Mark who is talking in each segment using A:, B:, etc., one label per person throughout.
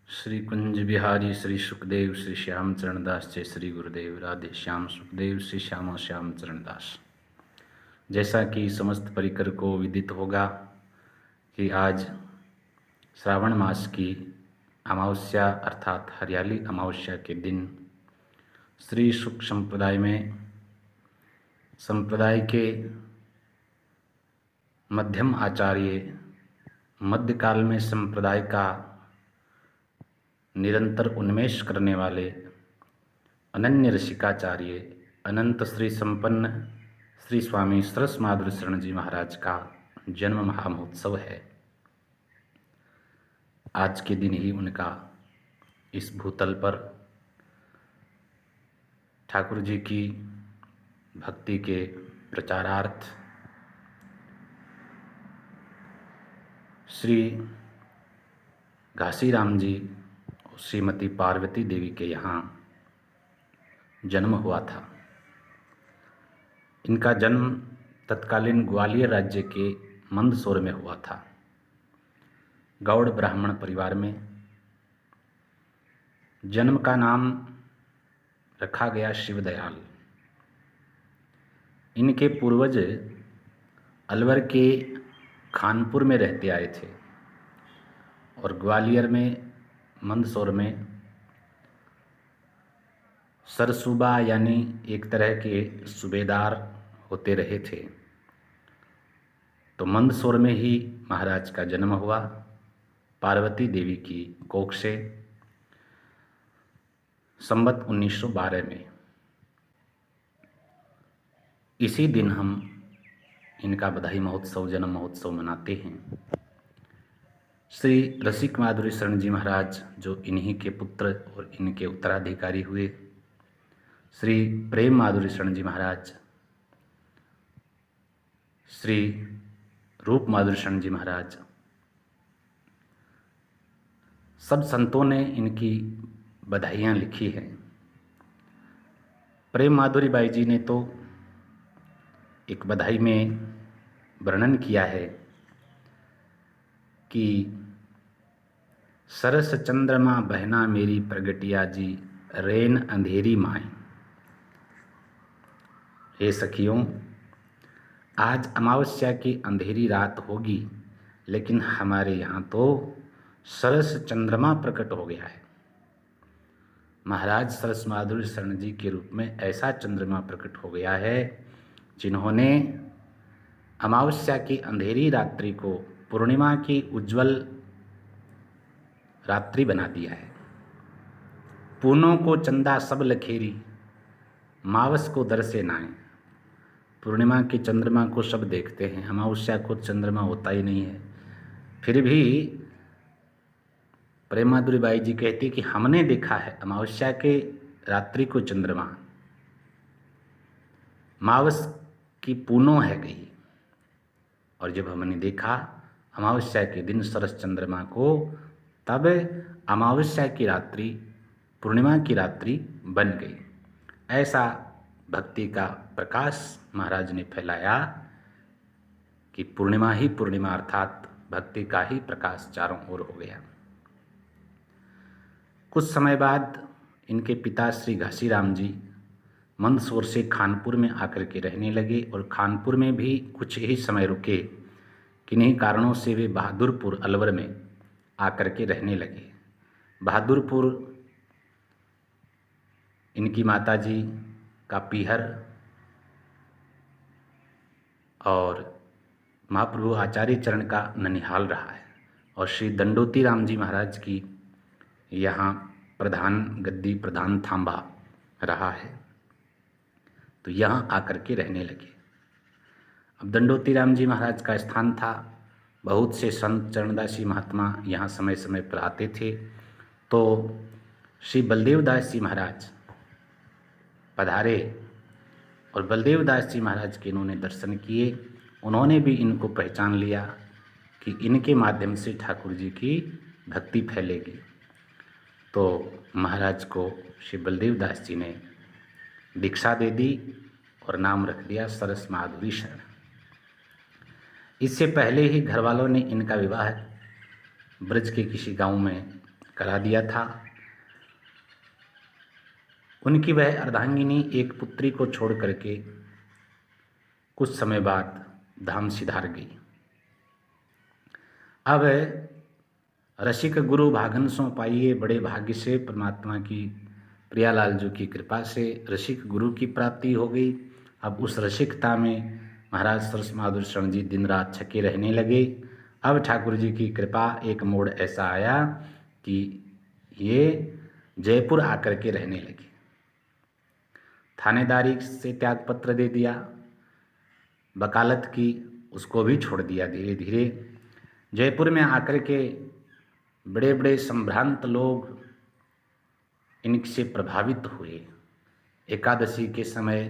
A: श्री कुंज बिहारी श्री सुखदेव श्री श्याम चरणदास जय श्री गुरुदेव राधे श्याम सुखदेव श्री श्यामा श्याम चरणदास। जैसा कि समस्त परिकर को विदित होगा कि आज श्रावण मास की अमावस्या अर्थात हरियाली अमावस्या के दिन श्री सुख संप्रदाय में संप्रदाय के मध्यम आचार्य मध्यकाल में संप्रदाय का निरंतर उन्मेष करने वाले अनन्य ऋषिकाचार्य अनंत श्री संपन्न श्री स्वामी सरस माधुरी शरण जी महाराज का जन्म महामहोत्सव है। आज के दिन ही उनका इस भूतल पर ठाकुर जी की भक्ति के प्रचारार्थ श्री घासीराम जी श्रीमती पार्वती देवी के यहाँ जन्म हुआ था। इनका जन्म तत्कालीन ग्वालियर राज्य के मंदसौर में हुआ था। गौड़ ब्राह्मण परिवार में जन्म का नाम रखा गया शिवदयाल। इनके पूर्वज अलवर के खानपुर में रहते आए थे और ग्वालियर में मंदसौर में सरसूबा यानी एक तरह के सूबेदार होते रहे थे। तो मंदसौर में ही महाराज का जन्म हुआ पार्वती देवी की कोख से संवत 1912 में। इसी दिन हम इनका बधाई महोत्सव जन्म महोत्सव मनाते हैं। श्री रसिक माधुरी शरण जी महाराज जो इन्हीं के पुत्र और इनके उत्तराधिकारी हुए, श्री प्रेम माधुरी शरण जी महाराज, श्री रूप माधुरी शरण जी महाराज, सब संतों ने इनकी बधाइयाँ लिखी हैं। प्रेम माधुरी बाई जी ने तो एक बधाई में वर्णन किया है कि सरस चंद्रमा बहना मेरी प्रगटिया जी रेन अंधेरी माए। हे सखियों, आज अमावस्या की अंधेरी रात होगी, लेकिन हमारे यहाँ तो सरस चंद्रमा प्रकट हो गया है। महाराज सरस माधुरी शरण जी के रूप में ऐसा चंद्रमा प्रकट हो गया है जिन्होंने अमावस्या की अंधेरी रात्रि को पूर्णिमा की उज्जवल रात्रि बना दिया है। पूनों को चंदा सब लखेरी, मावस को दर से नाए। पूर्णिमा के चंद्रमा को सब देखते हैं, अमावस्या को चंद्रमा होता ही नहीं है। फिर भी प्रेम माधुरी बाई जी कहती कि हमने देखा है अमावस्या के रात्रि को चंद्रमा, मावस की पूनों है गई। और जब हमने देखा अमावस्या के दिन सरस चंद्रमा को, तब अमावस्या की रात्रि पूर्णिमा की रात्रि बन गई। ऐसा भक्ति का प्रकाश महाराज ने फैलाया कि पूर्णिमा ही पूर्णिमा अर्थात भक्ति का ही प्रकाश चारों ओर हो गया। कुछ समय बाद इनके पिता श्री घासीराम जी मंदसौर से खानपुर में आकर के रहने लगे और खानपुर में भी कुछ ही समय रुके। किन्हीं कारणों से वे बहादुरपुर अलवर में आकर के रहने लगे। बहादुरपुर इनकी माताजी का पीहर और महाप्रभु आचार्य चरण का ननिहाल रहा है और श्री दंडोती राम जी महाराज की यहाँ प्रधान गद्दी प्रधान थांबा रहा है। तो यहाँ आकर के रहने लगे। अब दंडोती राम जी महाराज का स्थान था। बहुत से संत चरणदासी महात्मा यहाँ समय समय पर आते थे। तो श्री बलदेव दास जी महाराज पधारे और बलदेव दास जी महाराज के इन्होंने दर्शन किए। उन्होंने भी इनको पहचान लिया कि इनके माध्यम से ठाकुर जी की भक्ति फैलेगी। तो महाराज को श्री बलदेव दास जी ने दीक्षा दे दी और नाम रख दिया सरस माधुरी शरण। इससे पहले ही घर वालों ने इनका विवाह ब्रज के किसी गांव में करा दिया था। उनकी वह अर्धांगिनी एक पुत्री को छोड़ करके कुछ समय बाद धाम सिधार गई। अब रसिक गुरु भागन सो पाइए, बड़े भाग्य से परमात्मा की प्रियालाल जी की कृपा से रसिक गुरु की प्राप्ति हो गई। अब उस रसिकता में महाराज सरस बहादुर शरण जी दिन रात छके रहने लगे। अब ठाकुर जी की कृपा, एक मोड़ ऐसा आया कि ये जयपुर आकर के रहने लगे। थानेदारी से त्यागपत्र दे दिया, वकालत की उसको भी छोड़ दिया। धीरे धीरे जयपुर में आकर के बड़े बड़े संभ्रांत लोग इनसे प्रभावित हुए। एकादशी के समय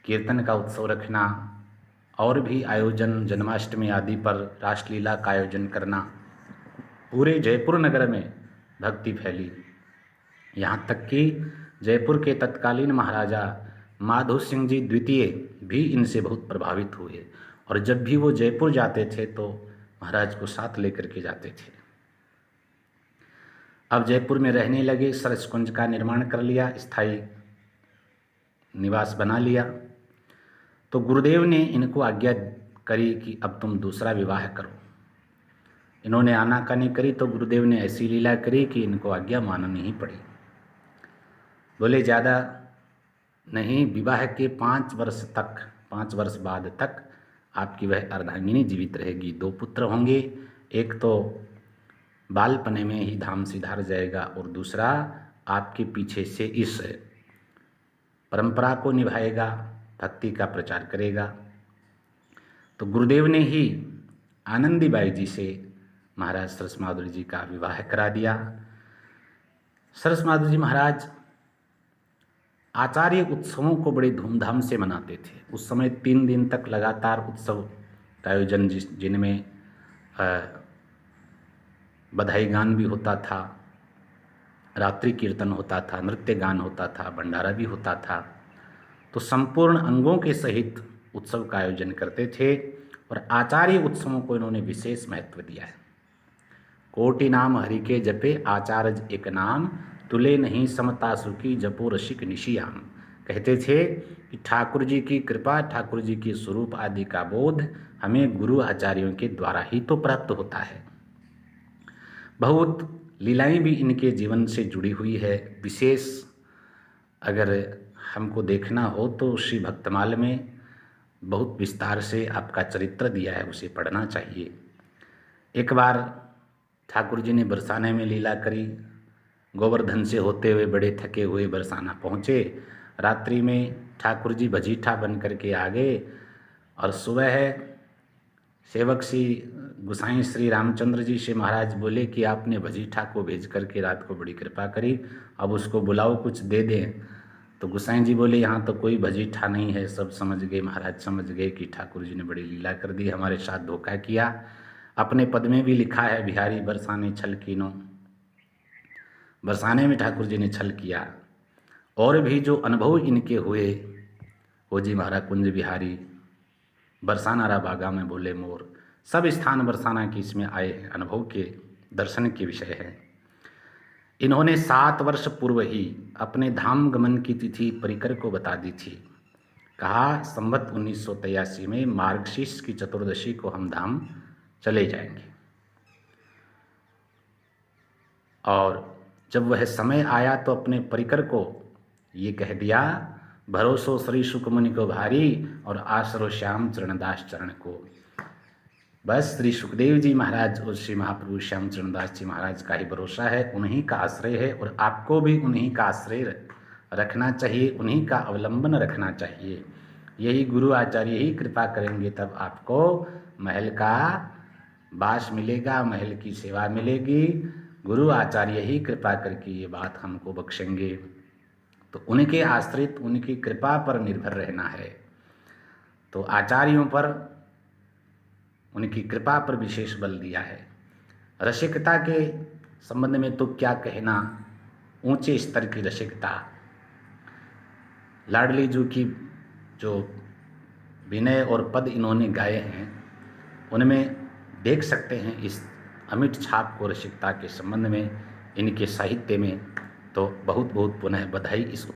A: कीर्तन का उत्सव रखना और भी आयोजन, जन्माष्टमी आदि पर रासलीला का आयोजन करना, पूरे जयपुर नगर में भक्ति फैली। यहाँ तक कि जयपुर के तत्कालीन महाराजा माधो सिंह जी द्वितीय भी इनसे बहुत प्रभावित हुए और जब भी वो जयपुर जाते थे तो महाराज को साथ लेकर के जाते थे। अब जयपुर में रहने लगे, सरसकुंज का निर्माण कर लिया, स्थायी निवास बना लिया। तो गुरुदेव ने इनको आज्ञा करी कि अब तुम दूसरा विवाह करो। इन्होंने आनाकानी करी तो गुरुदेव ने ऐसी लीला करी कि इनको आज्ञा माननी ही पड़ी। बोले ज़्यादा नहीं, विवाह के 5 वर्ष बाद तक आपकी वह अर्धांगिनी जीवित रहेगी। 2 पुत्र होंगे, एक तो बालपने में ही धाम सिधार जाएगा और दूसरा आपके पीछे से इस परंपरा को निभाएगा, भक्ति का प्रचार करेगा। तो गुरुदेव ने ही आनंदीबाई जी से महाराज सरस बहादुर जी का विवाह करा दिया। सरस बहादुर जी महाराज आचार्य उत्सवों को बड़े धूमधाम से मनाते थे। उस समय 3 दिन तक लगातार उत्सव का आयोजन, जिनमें बधाई गान भी होता था, रात्रि कीर्तन होता था, नृत्य गान होता था, भंडारा भी होता था। तो संपूर्ण अंगों के सहित उत्सव का आयोजन करते थे और आचार्य उत्सवों को इन्होंने विशेष महत्व दिया है। कोटि नाम हरि के जपे, आचार्य एक नाम, तुले नहीं समता सुखी, जपो रसिक निशियाम। कहते थे कि ठाकुर जी की कृपा, ठाकुर जी के स्वरूप आदि का बोध हमें गुरु आचार्यों के द्वारा ही तो प्राप्त होता है। बहुत लीलाएं भी इनके जीवन से जुड़ी हुई है। विशेष अगर हमको देखना हो तो श्री भक्तमाल में बहुत विस्तार से आपका चरित्र दिया है, उसे पढ़ना चाहिए। एक बार ठाकुर जी ने बरसाने में लीला करी। गोवर्धन से होते हुए बड़े थके हुए बरसाना पहुँचे। रात्रि में ठाकुर जी भजीठा बन करके आ गए और सुबह सेवक श्री गुसाई श्री रामचंद्र जी से महाराज बोले कि आपने भजीठा को भेज करके रात को बड़ी कृपा करी, अब उसको बुलाओ, कुछ दे दें। तो गुसाई जी बोले यहाँ तो कोई भजीठा नहीं है। सब समझ गए, महाराज समझ गए कि ठाकुर जी ने बड़ी लीला कर दी, हमारे साथ धोखा किया। अपने पद में भी लिखा है, बिहारी बरसाने छल कीनो। बरसाने में ठाकुर जी ने छल किया। और भी जो अनुभव इनके हुए, हो जी महाराज कुंज बिहारी, बरसाना रा बागा में बोले मोर, सब स्थान बरसाना की इसमें आए हैं, अनुभव के दर्शन के विषय है। इन्होंने 7 वर्ष पूर्व ही अपने धाम गमन की तिथि परिकर को बता दी थी। कहा संवत 1983 में मार्गशीर्ष की चतुर्दशी को हम धाम चले जाएंगे। और जब वह समय आया तो अपने परिकर को ये कह दिया, भरोसो श्री शुक मुनि को भारी और आसरो श्याम चरणदास चरण को। बस श्री सुखदेव जी महाराज और श्री महाप्रभु श्याम चरणदास जी महाराज का ही भरोसा है, उन्हीं का आश्रय है और आपको भी उन्हीं का आश्रय रखना चाहिए, उन्हीं का अवलंबन रखना चाहिए। यही गुरु आचार्य ही कृपा करेंगे तब आपको महल का वास मिलेगा, महल की सेवा मिलेगी। गुरु आचार्य ही कृपा करके ये बात हमको बख्शेंगे। तो उनके आश्रित, उनकी कृपा पर निर्भर रहना है। तो आचार्यों पर, उनकी कृपा पर विशेष बल दिया है। रसिकता के संबंध में तो क्या कहना, ऊंचे स्तर की रसिकता। लाडली जी की जो विनय और पद इन्होंने गाए हैं, उनमें देख सकते हैं इस अमिट छाप को रसिकता के संबंध में इनके साहित्य में तो बहुत बहुत पुनः बधाई इस